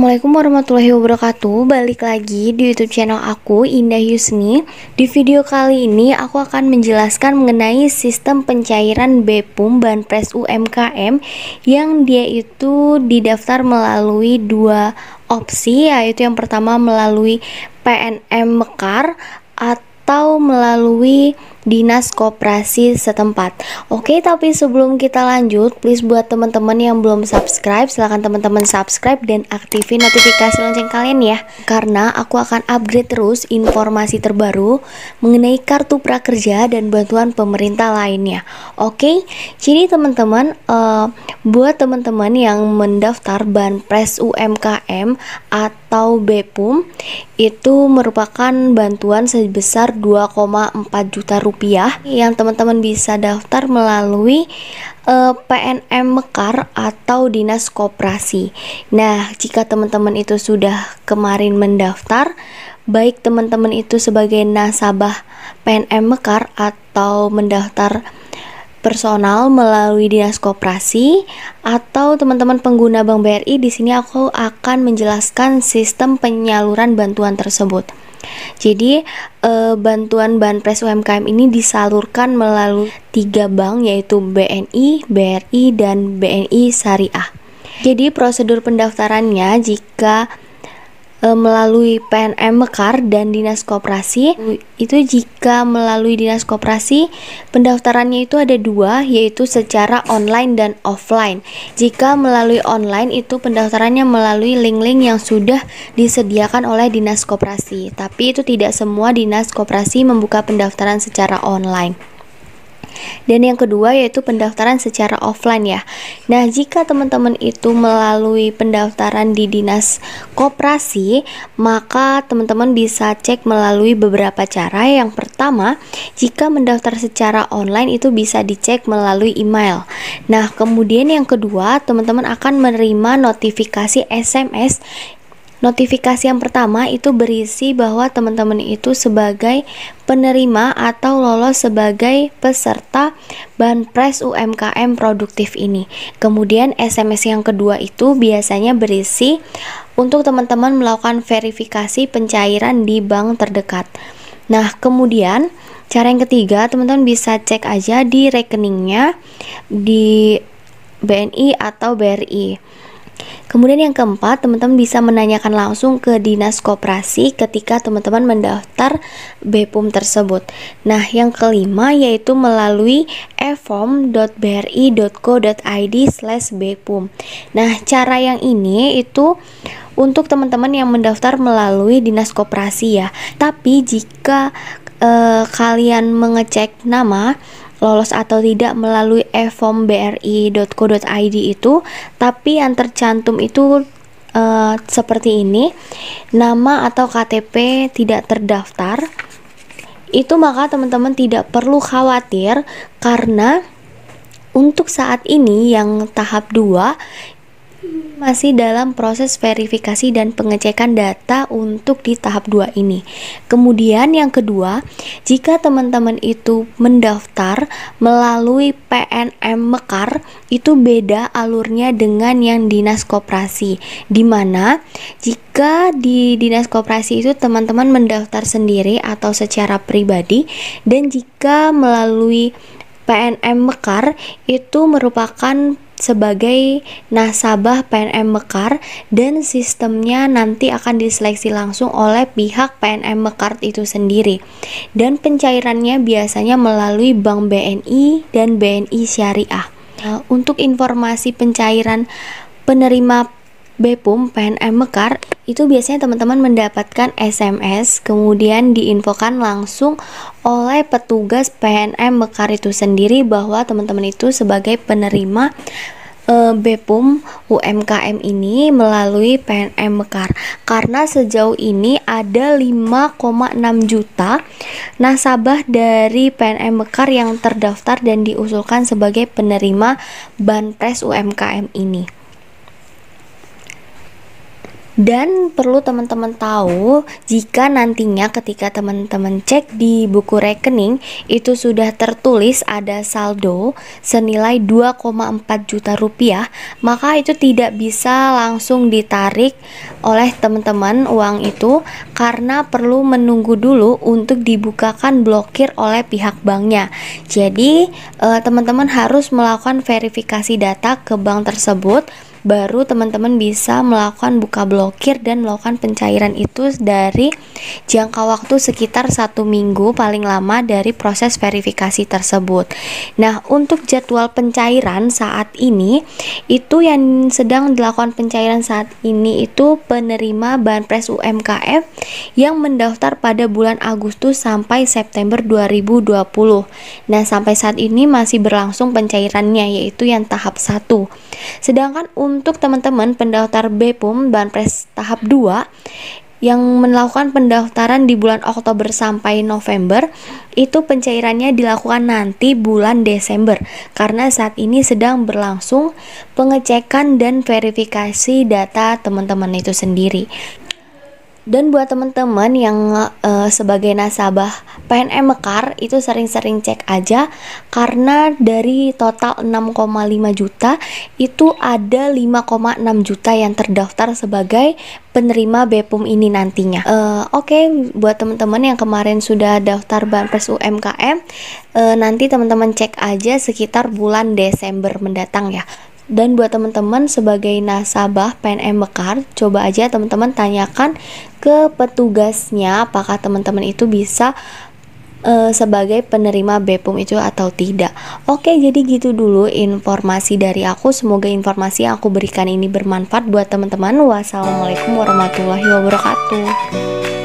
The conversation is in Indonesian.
Assalamualaikum warahmatullahi wabarakatuh. Balik lagi di YouTube channel aku, Indah Yusni. Di video kali ini aku akan menjelaskan mengenai sistem pencairan BPUM Banpres UMKM yang dia itu didaftar melalui dua opsi, yaitu yang pertama melalui PNM Mekar atau melalui Dinas Koperasi setempat. Oke, tapi sebelum kita lanjut, please buat teman-teman yang belum subscribe, silahkan teman-teman subscribe dan aktifin notifikasi lonceng kalian ya, karena aku akan upgrade terus informasi terbaru mengenai kartu prakerja dan bantuan pemerintah lainnya. Oke, jadi teman-teman, buat teman-teman yang mendaftar Banpres UMKM atau BPUM, itu merupakan bantuan sebesar 2,4 juta rupiah yang teman-teman bisa daftar melalui PNM Mekar atau Dinas Koperasi. Nah, jika teman-teman itu sudah kemarin mendaftar, baik teman-teman itu sebagai nasabah PNM Mekar atau mendaftar personal melalui Dinas Koperasi atau teman-teman pengguna Bank BRI, di sini aku akan menjelaskan sistem penyaluran bantuan tersebut. Jadi bantuan Banpres UMKM ini disalurkan melalui 3 bank, yaitu BNI, BRI, dan BNI Syariah. Jadi prosedur pendaftarannya jika melalui PNM Mekar dan Dinas Koperasi, itu jika melalui Dinas Koperasi pendaftarannya itu ada dua, yaitu secara online dan offline. Jika melalui online itu pendaftarannya melalui link-link yang sudah disediakan oleh Dinas Koperasi, tapi itu tidak semua Dinas Koperasi membuka pendaftaran secara online. Dan yang kedua yaitu pendaftaran secara offline ya. Nah, jika teman-teman itu melalui pendaftaran di Dinas Koperasi, maka teman-teman bisa cek melalui beberapa cara. Yang pertama, jika mendaftar secara online itu bisa dicek melalui email. Nah, kemudian yang kedua, teman-teman akan menerima notifikasi SMS. Notifikasi yang pertama itu berisi bahwa teman-teman itu sebagai penerima atau lolos sebagai peserta Banpres UMKM produktif ini. Kemudian SMS yang kedua itu biasanya berisi untuk teman-teman melakukan verifikasi pencairan di bank terdekat. Nah, kemudian cara yang ketiga, teman-teman bisa cek aja di rekeningnya di BNI atau BRI. Kemudian yang keempat, teman-teman bisa menanyakan langsung ke Dinas Koperasi ketika teman-teman mendaftar BPUM tersebut. Nah, yang kelima yaitu melalui e-form.bri.co.id/bpum. Nah, cara yang ini itu untuk teman-teman yang mendaftar melalui Dinas Koperasi ya. Tapi jika kalian mengecek nama lolos atau tidak melalui e-form.bri.co.id itu, tapi yang tercantum itu seperti ini, nama atau KTP tidak terdaftar, itu maka teman-teman tidak perlu khawatir, karena untuk saat ini yang tahap 2 masih dalam proses verifikasi dan pengecekan data untuk di tahap 2 ini. Kemudian yang kedua, jika teman-teman itu mendaftar melalui PNM Mekar, itu beda alurnya dengan yang Dinas Koperasi, dimana jika di Dinas Koperasi itu teman-teman mendaftar sendiri atau secara pribadi, dan jika melalui PNM Mekar itu merupakan sebagai nasabah PNM Mekar, dan sistemnya nanti akan diseleksi langsung oleh pihak PNM Mekar itu sendiri, dan pencairannya biasanya melalui Bank BNI dan BNI Syariah. Untuk informasi pencairan penerima BPUM PNM Mekar itu biasanya teman-teman mendapatkan SMS, kemudian diinfokan langsung oleh petugas PNM Mekar itu sendiri bahwa teman-teman itu sebagai penerima BPUM UMKM ini melalui PNM Mekar. Karena sejauh ini ada 5,6 juta nasabah dari PNM Mekar yang terdaftar dan diusulkan sebagai penerima Banpres UMKM ini. Dan perlu teman-teman tahu, jika nantinya ketika teman-teman cek di buku rekening itu sudah tertulis ada saldo senilai 2,4 juta rupiah, maka itu tidak bisa langsung ditarik oleh teman-teman uang itu, karena perlu menunggu dulu untuk dibukakan blokir oleh pihak banknya. Jadi teman-teman harus melakukan verifikasi data ke bank tersebut, baru teman-teman bisa melakukan buka blokir dan melakukan pencairan itu dari jangka waktu sekitar 1 minggu paling lama dari proses verifikasi tersebut. Nah, untuk jadwal pencairan saat ini, itu yang sedang dilakukan pencairan saat ini itu penerima Banpres UMKM yang mendaftar pada bulan Agustus sampai September 2020. Nah, sampai saat ini masih berlangsung pencairannya, yaitu yang tahap 1. Sedangkan untuk teman-teman pendaftar BPUM Banpres tahap 2 yang melakukan pendaftaran di bulan Oktober sampai November, itu pencairannya dilakukan nanti bulan Desember, karena saat ini sedang berlangsung pengecekan dan verifikasi data teman-teman itu sendiri. Dan buat teman-teman yang sebagai nasabah PNM Mekar, itu sering-sering cek aja, karena dari total 6,5 juta itu ada 5,6 juta yang terdaftar sebagai penerima BPUM ini nantinya. Oke, buat teman-teman yang kemarin sudah daftar Banpres UMKM, nanti teman-teman cek aja sekitar bulan Desember mendatang ya. Dan buat teman-teman sebagai nasabah PNM Mekar, coba aja teman-teman tanyakan ke petugasnya apakah teman-teman itu bisa sebagai penerima BPUM itu atau tidak. Oke, jadi gitu dulu informasi dari aku. Semoga informasi yang aku berikan ini bermanfaat buat teman-teman. Wassalamualaikum warahmatullahi wabarakatuh.